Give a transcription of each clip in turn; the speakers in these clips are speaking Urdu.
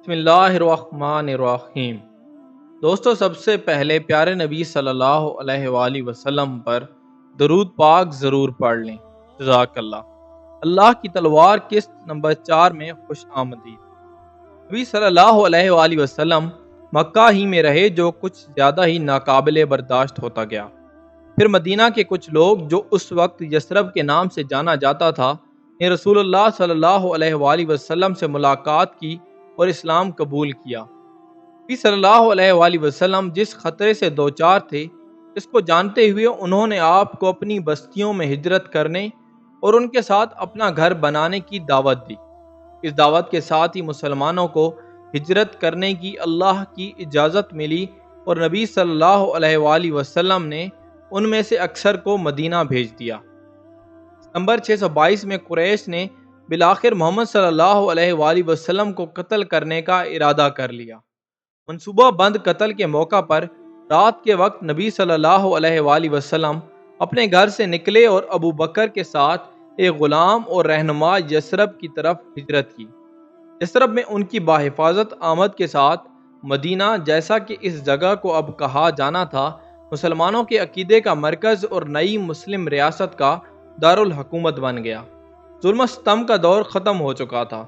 بسم اللہ الرحمن الرحیم۔ دوستو، سب سے پہلے پیارے نبی صلی اللہ علیہ وآلہ وسلم پر درود پاک ضرور پڑھ لیں۔ جزاک اللہ۔ اللہ کی تلوار قسط نمبر 4 میں خوش آمدید۔ نبی صلی اللہ علیہ وآلہ وسلم مکہ ہی میں رہے، جو کچھ زیادہ ہی ناقابل برداشت ہوتا گیا۔ پھر مدینہ کے کچھ لوگ، جو اس وقت یثرب کے نام سے جانا جاتا تھا، نے رسول اللہ صلی اللہ علیہ وآلہ وسلم سے ملاقات کی اور اسلام قبول کیا۔ نبی صلی اللہ علیہ وآلہ وسلم جس خطرے سے دوچار تھے، اس کو جانتے ہوئے انہوں نے آپ کو اپنی بستیوں میں ہجرت کرنے اور ان کے ساتھ اپنا گھر بنانے کی دعوت دی۔ اس دعوت کے ساتھ ہی مسلمانوں کو ہجرت کرنے کی اللہ کی اجازت ملی اور نبی صلی اللہ علیہ وآلہ وسلم نے ان میں سے اکثر کو مدینہ بھیج دیا۔ نمبر 622 میں قریش نے بالآخر محمد صلی اللہ علیہ وآلہ وسلم کو قتل کرنے کا ارادہ کر لیا۔ منصوبہ بند قتل کے موقع پر رات کے وقت نبی صلی اللہ علیہ وآلہ وسلم اپنے گھر سے نکلے اور ابو بکر کے ساتھ ایک غلام اور رہنما یثرب کی طرف ہجرت کی۔ یثرب میں ان کی بحفاظت آمد کے ساتھ مدینہ، جیسا کہ اس جگہ کو اب کہا جانا تھا، مسلمانوں کے عقیدے کا مرکز اور نئی مسلم ریاست کا دارالحکومت بن گیا۔ ظلم و ستم کا دور ختم ہو چکا تھا۔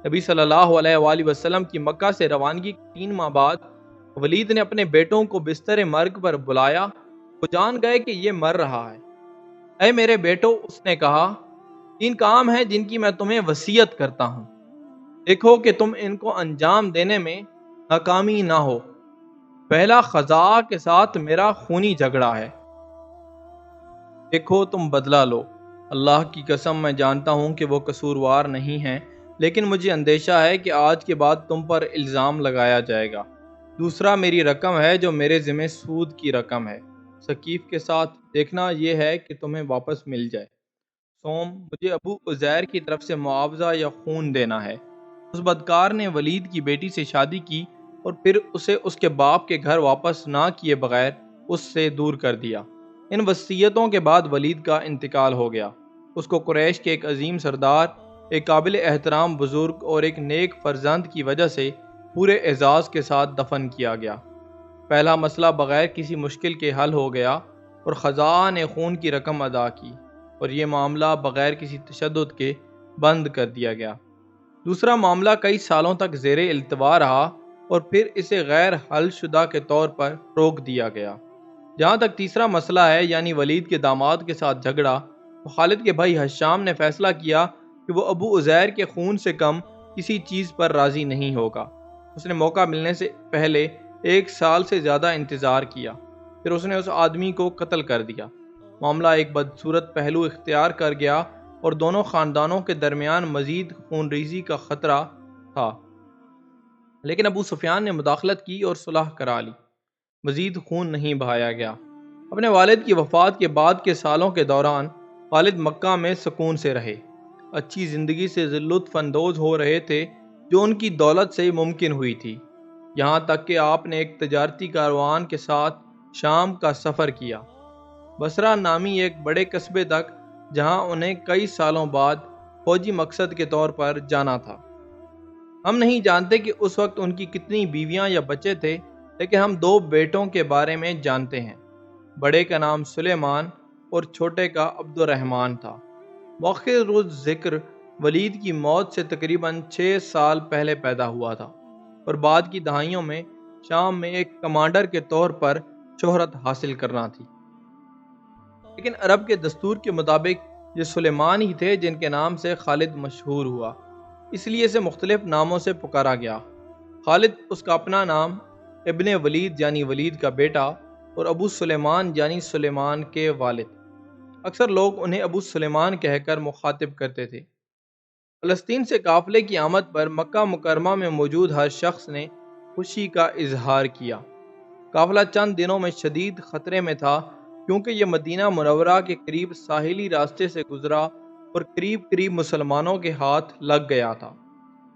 نبی صلی اللہ علیہ وآلہ وسلم کی مکہ سے روانگی 3 ماہ بعد ولید نے اپنے بیٹوں کو بستر مرگ پر بلایا۔ وہ جان گئے کہ یہ مر رہا ہے۔ اے میرے بیٹو، اس نے کہا، 3 کام ہیں جن کی میں تمہیں وصیت کرتا ہوں، دیکھو کہ تم ان کو انجام دینے میں ناکامی نہ ہو۔ پہلا، خزاعہ کے ساتھ میرا خونی جھگڑا ہے، دیکھو تم بدلہ لو۔ اللہ کی قسم، میں جانتا ہوں کہ وہ قصوروار نہیں ہیں، لیکن مجھے اندیشہ ہے کہ آج کے بعد تم پر الزام لگایا جائے گا۔ دوسرا، میری رقم ہے جو میرے ذمہ سود کی رقم ہے، ثقیف کے ساتھ دیکھنا یہ ہے کہ تمہیں واپس مل جائے۔ سوم، مجھے ابو عزیر کی طرف سے معاوضہ یا خون دینا ہے۔ اس بدکار نے ولید کی بیٹی سے شادی کی اور پھر اسے اس کے باپ کے گھر واپس نہ کیے بغیر اس سے دور کر دیا۔ ان وصیتوں کے بعد ولید کا انتقال ہو گیا۔ اس کو قریش کے ایک عظیم سردار، ایک قابل احترام بزرگ اور ایک نیک فرزند کی وجہ سے پورے اعزاز کے ساتھ دفن کیا گیا۔ پہلا مسئلہ بغیر کسی مشکل کے حل ہو گیا اور خزاعہ نے خون کی رقم ادا کی اور یہ معاملہ بغیر کسی تشدد کے بند کر دیا گیا۔ دوسرا معاملہ کئی سالوں تک زیر التوا رہا اور پھر اسے غیر حل شدہ کے طور پر روک دیا گیا۔ جہاں تک تیسرا مسئلہ ہے، یعنی ولید کے داماد کے ساتھ جھگڑا، تو خالد کے بھائی حشام نے فیصلہ کیا کہ وہ ابو عزیر کے خون سے کم کسی چیز پر راضی نہیں ہوگا۔ اس نے موقع ملنے سے پہلے 1 سال سے زیادہ انتظار کیا، پھر اس نے اس آدمی کو قتل کر دیا۔ معاملہ ایک بدصورت پہلو اختیار کر گیا اور دونوں خاندانوں کے درمیان مزید خون ریزی کا خطرہ تھا، لیکن ابو سفیان نے مداخلت کی اور صلح کرا لی۔ مزید خون نہیں بہایا گیا۔ اپنے والد کی وفات کے بعد کے سالوں کے دوران خالد مکہ میں سکون سے رہے، اچھی زندگی سے لطف اندوز ہو رہے تھے جو ان کی دولت سے ممکن ہوئی تھی، یہاں تک کہ آپ نے ایک تجارتی کاروان کے ساتھ شام کا سفر کیا، بصرہ نامی ایک بڑے قصبے تک، جہاں انہیں کئی سالوں بعد فوجی مقصد کے طور پر جانا تھا۔ ہم نہیں جانتے کہ اس وقت ان کی کتنی بیویاں یا بچے تھے، لیکن ہم 2 بیٹوں کے بارے میں جانتے ہیں۔ بڑے کا نام سلیمان اور چھوٹے کا عبد الرحمن تھا۔ مؤخر الذکر ولید کی موت سے تقریباً 6 سال پہلے پیدا ہوا تھا اور بعد کی دہائیوں میں شام میں ایک کمانڈر کے طور پر شہرت حاصل کرنا تھی، لیکن عرب کے دستور کے مطابق یہ سلیمان ہی تھے جن کے نام سے خالد مشہور ہوا، اس لیے اسے مختلف ناموں سے پکارا گیا۔ خالد اس کا اپنا نام، ابن ولید یعنی ولید کا بیٹا، اور ابو سلیمان یعنی سلیمان کے والد۔ اکثر لوگ انہیں ابو سلیمان کہہ کر مخاطب کرتے تھے۔ فلسطین سے قافلے کی آمد پر مکہ مکرمہ میں موجود ہر شخص نے خوشی کا اظہار کیا۔ قافلہ چند دنوں میں شدید خطرے میں تھا، کیونکہ یہ مدینہ منورہ کے قریب ساحلی راستے سے گزرا اور قریب مسلمانوں کے ہاتھ لگ گیا تھا۔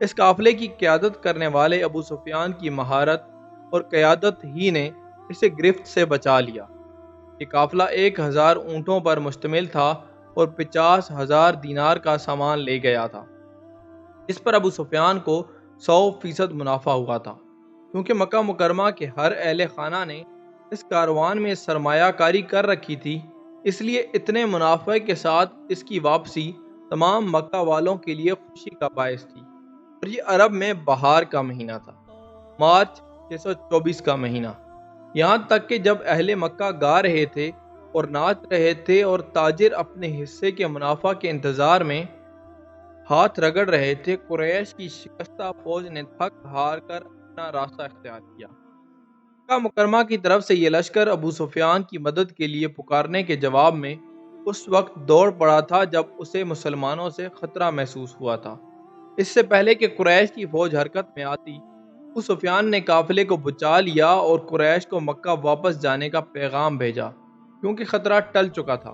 اس قافلے کی قیادت کرنے والے ابو سفیان کی مہارت اور قیادت ہی نے اسے گرفت سے بچا لیا۔ یہ قافلہ 1000 اونٹوں پر مشتمل تھا اور 50,000 دینار کا سامان لے گیا تھا۔ اس پر ابو سفیان کو 100% منافع ہوا تھا، کیونکہ مکہ مکرمہ کے ہر اہل خانہ نے اس کاروان میں سرمایہ کاری کر رکھی تھی، اس لیے اتنے منافع کے ساتھ اس کی واپسی تمام مکہ والوں کے لیے خوشی کا باعث تھی۔ اور یہ عرب میں بہار کا مہینہ تھا، مارچ 624 کا مہینہ، یہاں تک کہ جب اہل مکہ گا رہے تھے اور ناچ رہے تھے اور تاجر اپنے حصے کے منافع کے انتظار میں ہاتھ رگڑ رہے تھے، قریش کی شکستہ فوج نے تھک ہار کر اپنا راستہ اختیار کیا۔ مکہ مکرمہ کی طرف سے یہ لشکر ابو سفیان کی مدد کے لیے پکارنے کے جواب میں اس وقت دوڑ پڑا تھا جب اسے مسلمانوں سے خطرہ محسوس ہوا تھا۔ اس سے پہلے کہ قریش کی فوج حرکت میں آتی، ابو سفیان نے قافلے کو بچا لیا اور قریش کو مکہ واپس جانے کا پیغام بھیجا، کیونکہ خطرہ ٹل چکا تھا۔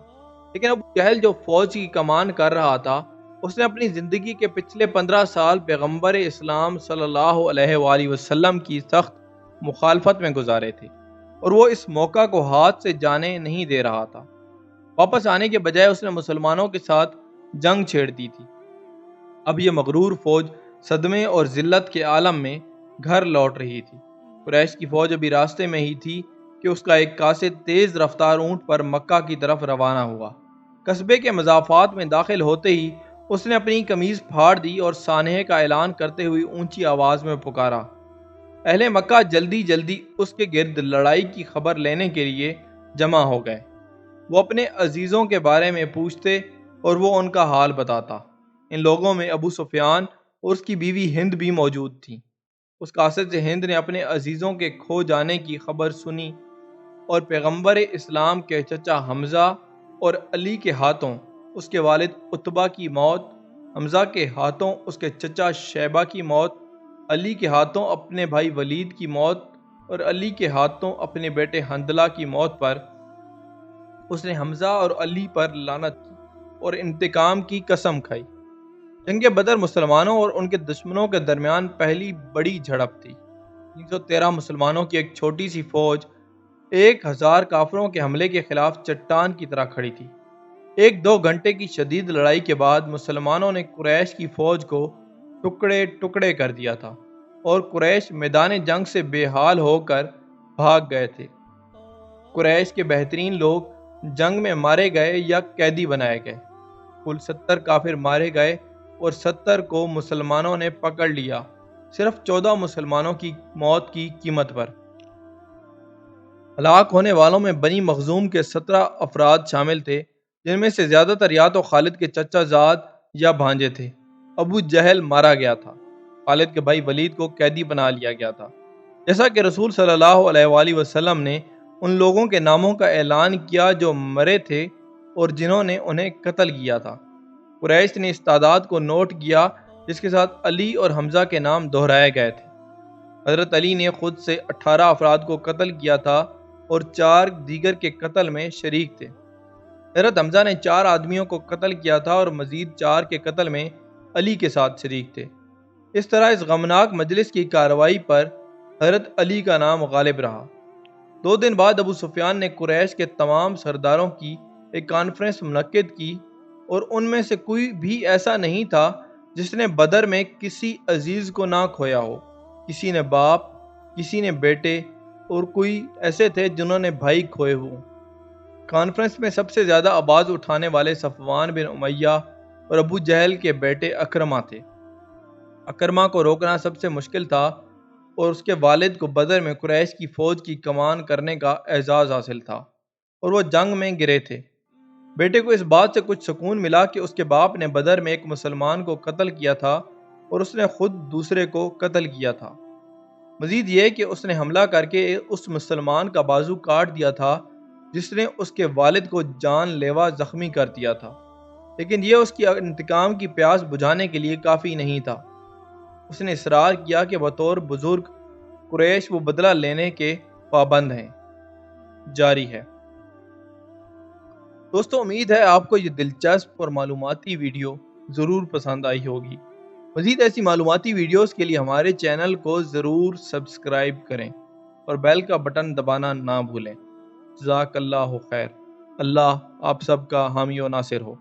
لیکن ابو جہل جو فوج کی کمان کر رہا تھا، اس نے اپنی زندگی کے پچھلے 15 سال پیغمبر اسلام صلی اللہ علیہ وآلہ وسلم کی سخت مخالفت میں گزارے تھے، اور وہ اس موقع کو ہاتھ سے جانے نہیں دے رہا تھا۔ واپس آنے کے بجائے اس نے مسلمانوں کے ساتھ جنگ چھیڑ دی تھی۔ اب یہ مغرور فوج صدمے اور ذلت کے عالم میں گھر لوٹ رہی تھی۔ قریش کی فوج ابھی راستے میں ہی تھی کہ اس کا ایک قاصد تیز رفتار اونٹ پر مکہ کی طرف روانہ ہوا۔ قصبے کے مضافات میں داخل ہوتے ہی اس نے اپنی قمیض پھاڑ دی اور سانحے کا اعلان کرتے ہوئے اونچی آواز میں پکارا۔ اہل مکہ جلدی جلدی اس کے گرد لڑائی کی خبر لینے کے لیے جمع ہو گئے۔ وہ اپنے عزیزوں کے بارے میں پوچھتے اور وہ ان کا حال بتاتا۔ ان لوگوں میں ابو سفیان اور اس کی بیوی ہند بھی موجود تھیں۔ اس قاصد سے ہند نے اپنے عزیزوں کے کھو جانے کی خبر سنی اور پیغمبر اسلام کے چچا حمزہ اور علی کے ہاتھوں اس کے والد عتبہ کی موت، حمزہ کے ہاتھوں اس کے چچا شیبہ کی موت، علی کے ہاتھوں اپنے بھائی ولید کی موت اور علی کے ہاتھوں اپنے بیٹے حنظلہ کی موت پر اس نے حمزہ اور علی پر لعنت کی اور انتقام کی قسم کھائی۔ جنگ بدر مسلمانوں اور ان کے دشمنوں کے درمیان پہلی بڑی جھڑپ تھی۔ 313 مسلمانوں کی ایک چھوٹی سی فوج 1000 کافروں کے حملے کے خلاف چٹان کی طرح کھڑی تھی۔ 1-2 گھنٹے کی شدید لڑائی کے بعد مسلمانوں نے قریش کی فوج کو ٹکڑے ٹکڑے کر دیا تھا اور قریش میدان جنگ سے بے حال ہو کر بھاگ گئے تھے۔ قریش کے بہترین لوگ جنگ میں مارے گئے یا قیدی بنائے گئے۔ کل 70 کافر مارے گئے اور 70 کو مسلمانوں نے پکڑ لیا، صرف 14 مسلمانوں کی موت کی قیمت پر۔ ہلاک ہونے والوں میں بنی مخزوم کے 17 افراد شامل تھے، جن میں سے زیادہ تر یا تو خالد کے چچا زاد یا بھانجے تھے۔ ابو جہل مارا گیا تھا۔ خالد کے بھائی ولید کو قیدی بنا لیا گیا تھا۔ جیسا کہ رسول صلی اللہ علیہ وآلہ وسلم نے ان لوگوں کے ناموں کا اعلان کیا جو مرے تھے اور جنہوں نے انہیں قتل کیا تھا۔ قریش نے اس تعداد کو نوٹ کیا جس کے ساتھ علی اور حمزہ کے نام دہرائے گئے تھے۔ حضرت علی نے خود سے 18 افراد کو قتل کیا تھا اور 4 دیگر کے قتل میں شریک تھے۔ حضرت حمزہ نے 4 آدمیوں کو قتل کیا تھا اور مزید 4 کے قتل میں علی کے ساتھ شریک تھے۔ اس طرح اس غمناک مجلس کی کارروائی پر حضرت علی کا نام غالب رہا۔ 2 دن بعد ابو سفیان نے قریش کے تمام سرداروں کی ایک کانفرنس منعقد کی اور ان میں سے کوئی بھی ایسا نہیں تھا جس نے بدر میں کسی عزیز کو نہ کھویا ہو۔ کسی نے باپ، کسی نے بیٹے اور کوئی ایسے تھے جنہوں نے بھائی کھوئے ہوں۔ کانفرنس میں سب سے زیادہ آواز اٹھانے والے صفوان بن امیہ اور ابو جہل کے بیٹے اکرمہ تھے۔ اکرمہ کو روکنا سب سے مشکل تھا اور اس کے والد کو بدر میں قریش کی فوج کی کمان کرنے کا اعزاز حاصل تھا اور وہ جنگ میں گرے تھے۔ بیٹے کو اس بات سے کچھ سکون ملا کہ اس کے باپ نے بدر میں ایک مسلمان کو قتل کیا تھا اور اس نے خود دوسرے کو قتل کیا تھا۔ مزید یہ کہ اس نے حملہ کر کے اس مسلمان کا بازو کاٹ دیا تھا جس نے اس کے والد کو جان لیوا زخمی کر دیا تھا، لیکن یہ اس کی انتقام کی پیاس بجھانے کے لیے کافی نہیں تھا۔ اس نے اصرار کیا کہ بطور بزرگ قریش وہ بدلہ لینے کے پابند ہیں۔ جاری ہے۔ دوستو، امید ہے آپ کو یہ دلچسپ اور معلوماتی ویڈیو ضرور پسند آئی ہوگی۔ مزید ایسی معلوماتی ویڈیوز کے لیے ہمارے چینل کو ضرور سبسکرائب کریں اور بیل کا بٹن دبانا نہ بھولیں۔ جزاک اللہ خیر۔ اللہ آپ سب کا حامی و ناصر ہو۔